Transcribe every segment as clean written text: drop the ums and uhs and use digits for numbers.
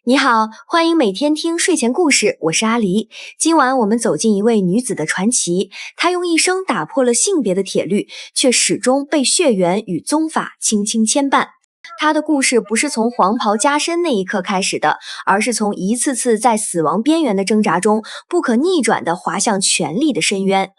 你好，欢迎每天听睡前故事，我是阿狸。今晚我们走进一位女子的传奇，她用一生打破了性别的铁律，却始终被血缘与宗法轻轻牵绊。她的故事不是从黄袍加身那一刻开始的，而是从一次次在死亡边缘的挣扎中，不可逆转地滑向权力的深渊。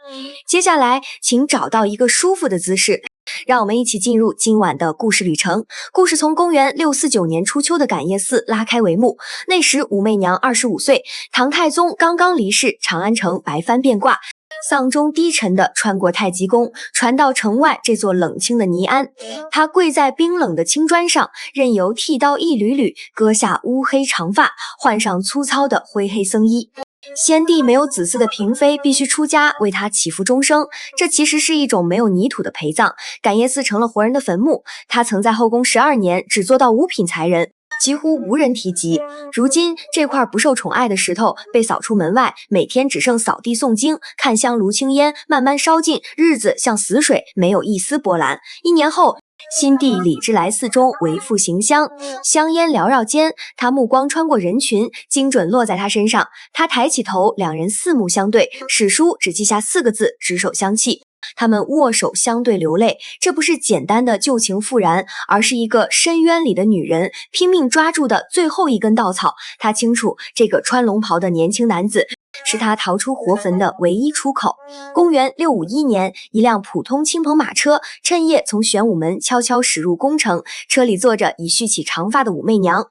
接下来，请找到一个舒服的姿势，让我们一起进入今晚的故事旅程。故事从公元649年初秋的感业寺拉开帷幕。那时武媚娘25岁，唐太宗刚刚离世，长安城白帆变卦，丧钟低沉地穿过太极宫，传到城外这座冷清的尼安。她跪在冰冷的青砖上，任由剃刀一缕缕割下乌黑长发，换上粗糙的灰黑僧衣。先帝没有子嗣的嫔妃必须出家为他祈福终生，这其实是一种没有泥土的陪葬。感业寺成了活人的坟墓。他曾在后宫12年，只做到5品才人，几乎无人提及。如今这块不受宠爱的石头被扫出门外，每天只剩扫地诵经、看香炉青烟慢慢烧尽，日子像死水，没有一丝波澜。1年后，新帝李治来寺中为父行香，香烟缭绕间，他目光穿过人群，精准落在他身上。他抬起头，两人四目相对，史书只记下4个字：执手相契。他们握手相对流泪，这不是简单的旧情复燃，而是一个深渊里的女人拼命抓住的最后一根稻草。她清楚，这个穿龙袍的年轻男子是他逃出活坟的唯一出口。公元651年，一辆普通青棚马车趁夜从玄武门悄悄驶入宫城，车里坐着已蓄起长发的武媚娘。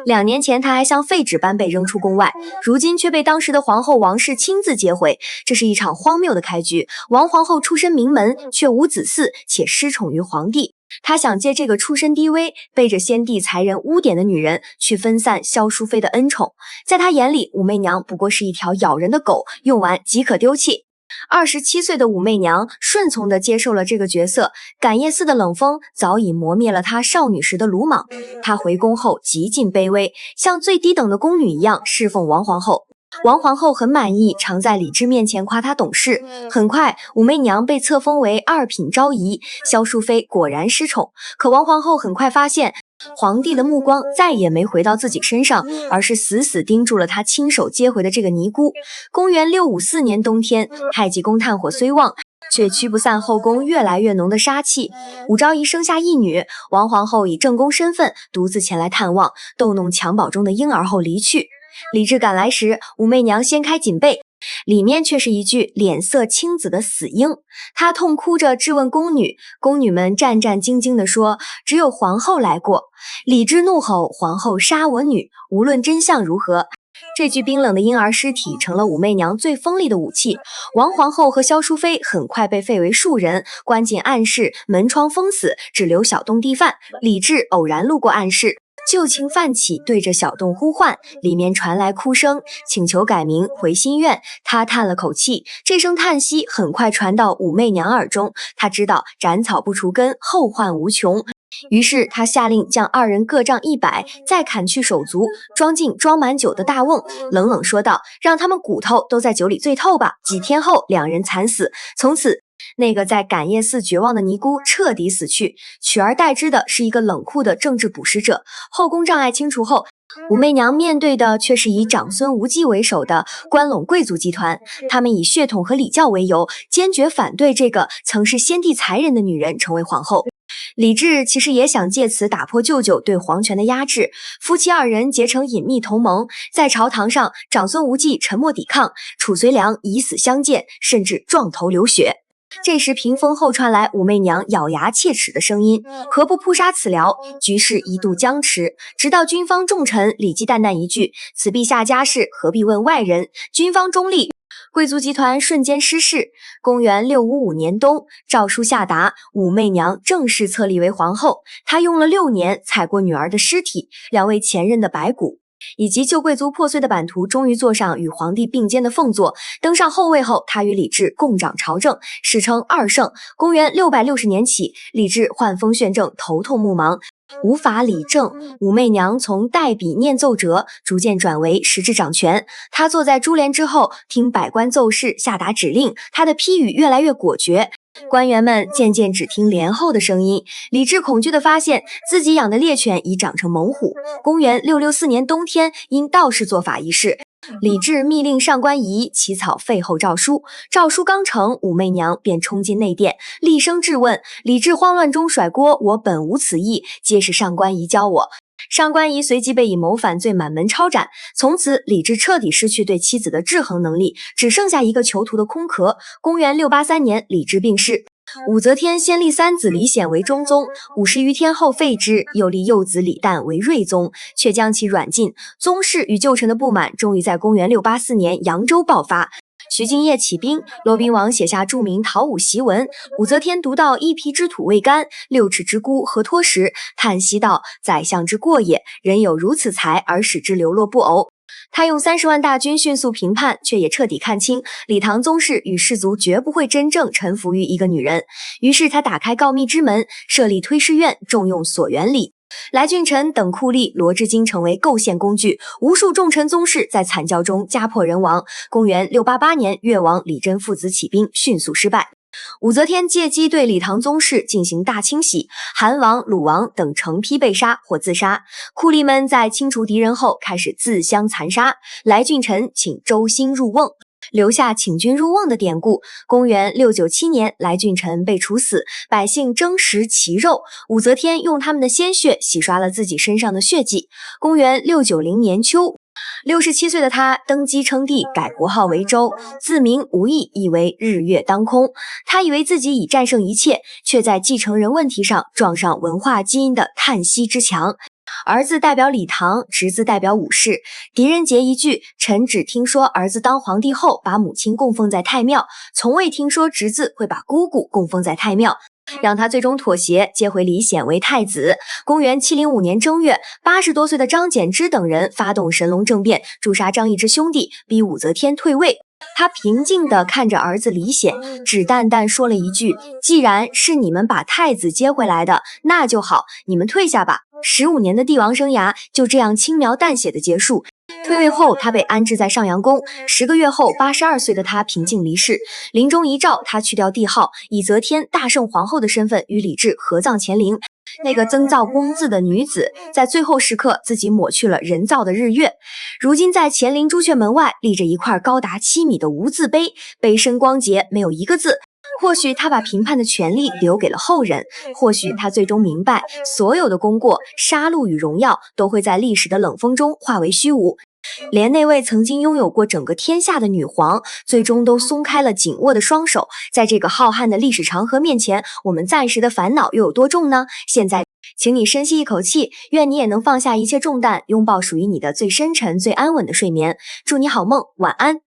2年前，她还像废纸般被扔出宫外，如今却被当时的皇后王氏亲自接回。这是一场荒谬的开局。王皇后出身名门，却无子嗣，且失宠于皇帝。她想借这个出身低微、背着先帝才人污点的女人，去分散萧淑妃的恩宠。在她眼里，武媚娘不过是一条咬人的狗，用完即可丢弃。27岁的武媚娘顺从地接受了这个角色。感业寺的冷风早已磨灭了她少女时的鲁莽。她回宫后极尽卑微，像最低等的宫女一样侍奉王皇后。王皇后很满意，常在李治面前夸她懂事。很快，武媚娘被册封为2品昭仪，萧淑妃果然失宠。可王皇后很快发现，皇帝的目光再也没回到自己身上，而是死死盯住了他亲手接回的这个尼姑。公元654年冬天，太极宫炭火虽旺，却驱不散后宫越来越浓的杀气。武昭仪生下一女，王皇后以正宫身份独自前来探望，逗弄襁褓中的婴儿后离去。李治赶来时，武媚娘掀开锦被，里面却是一具脸色青紫的死婴。她痛哭着质问宫女，宫女们战战兢兢地说，只有皇后来过。李治怒吼，皇后杀我女，无论真相如何。这具冰冷的婴儿尸体成了武媚娘最锋利的武器。王皇后和萧淑妃很快被废为庶人，关进暗室，门窗封死，只留小洞递饭。李治偶然路过暗室，旧情泛起，对着小洞呼唤，里面传来哭声，请求改名回心愿。他叹了口气，这声叹息很快传到武媚娘耳中。他知道斩草不除根，后患无穷。于是他下令将2人各杖100，再砍去手足，装进装满酒的大瓮，冷冷说道：让他们骨头都在酒里醉透吧。几天后，2人惨死。从此那个在感业寺绝望的尼姑彻底死去，取而代之的是一个冷酷的政治捕食者。后宫障碍清除后，武媚娘面对的却是以长孙无忌为首的关陇贵族集团。他们以血统和礼教为由，坚决反对这个曾是先帝才人的女人成为皇后。李治其实也想借此打破舅舅对皇权的压制，夫妻2人结成隐秘同盟。在朝堂上，长孙无忌沉默抵抗，褚遂良以死相见，甚至撞头流血。这时屏风后传来武媚娘咬牙切齿的声音，何不扑杀此僚？局势一度僵持，直到军方重臣礼记淡淡一句，此陛下家事，何必问外人？军方中立，贵族集团瞬间失势。公元655年冬，诏书下达，武媚娘正式册立为皇后。她用了6年踩过女儿的尸体，2位前任的白骨，以及旧贵族破碎的版图，终于坐上与皇帝并肩的凤座。登上后位后，他与李治共掌朝政，史称2圣。公元660年起，李治患风眩症，头痛目盲，无法理政。武媚娘从代笔念奏折逐渐转为实质掌权。她坐在珠帘之后，听百官奏事，下达指令。她的批语越来越果决，官员们渐渐只听连后的声音，李治恐惧地发现自己养的猎犬已长成猛虎。公元664年冬天，因道士做法一事，李治密令上官仪起草废后诏书。诏书刚成，武媚娘便冲进内殿，厉声质问。李治慌乱中甩锅：“我本无此意，皆是上官仪教我。”上官仪随即被以谋反罪满门抄斩。从此，李治彻底失去对妻子的制衡能力，只剩下一个囚徒的空壳。公元683年，李治病逝。武则天先立三子李显为中宗，50余天后废之，又立幼子李旦为睿宗，却将其软禁。宗室与旧臣的不满终于在公元684年扬州爆发。徐敬业起兵，骆宾王写下著名讨武檄文。武则天读到一皮之土未干，6尺之孤何托时，叹息道：“宰相之过也，人有如此才而使之流落不偶。”他用30万大军迅速平叛，却也彻底看清李唐宗室与士族绝不会真正臣服于一个女人。于是他打开告密之门，设立推事院，重用所元礼。来俊臣等酷吏罗织京成为构陷工具，无数重臣宗室在惨叫中家破人亡。公元688年，越王李真父子起兵，迅速失败。武则天借机对李唐宗室进行大清洗，韩王、鲁王等成批被杀或自杀。酷吏们在清除敌人后，开始自相残杀。来俊臣请周兴入瓮，留下请君入瓮的典故。公元697年，来俊臣被处死，百姓争食其肉。武则天用他们的鲜血洗刷了自己身上的血迹。公元690年秋，67岁的他登基称帝，改国号为周，自名无益，意为日月当空。他以为自己已战胜一切，却在继承人问题上撞上文化基因的叹息之墙。儿子代表李唐，侄子代表武氏。狄仁杰一句：“臣只听说儿子当皇帝后把母亲供奉在太庙，从未听说侄子会把姑姑供奉在太庙。”让他最终妥协，接回李显为太子。公元705年正月，80多岁的张柬之等人发动神龙政变，诛杀张易之兄弟，逼武则天退位。他平静地看着儿子李显，只淡淡说了一句：“既然是你们把太子接回来的，那就好，你们退下吧。”15年的帝王生涯就这样轻描淡写的结束。退位后，他被安置在上阳宫。10个月后，82岁的他平静离世。临终遗诏，他去掉帝号，以则天大圣皇后的身份与李治合葬乾陵。那个曾造公字的女子，在最后时刻自己抹去了人造的日月。如今在乾陵朱雀门外立着一块高达7米的无字碑，碑身光洁，没有一个字。或许他把评判的权利留给了后人，或许他最终明白，所有的功过、杀戮与荣耀都会在历史的冷风中化为虚无。连那位曾经拥有过整个天下的女皇，最终都松开了紧握的双手。在这个浩瀚的历史长河面前，我们暂时的烦恼又有多重呢？现在，请你深吸一口气，愿你也能放下一切重担，拥抱属于你的最深沉、最安稳的睡眠。祝你好梦，晚安。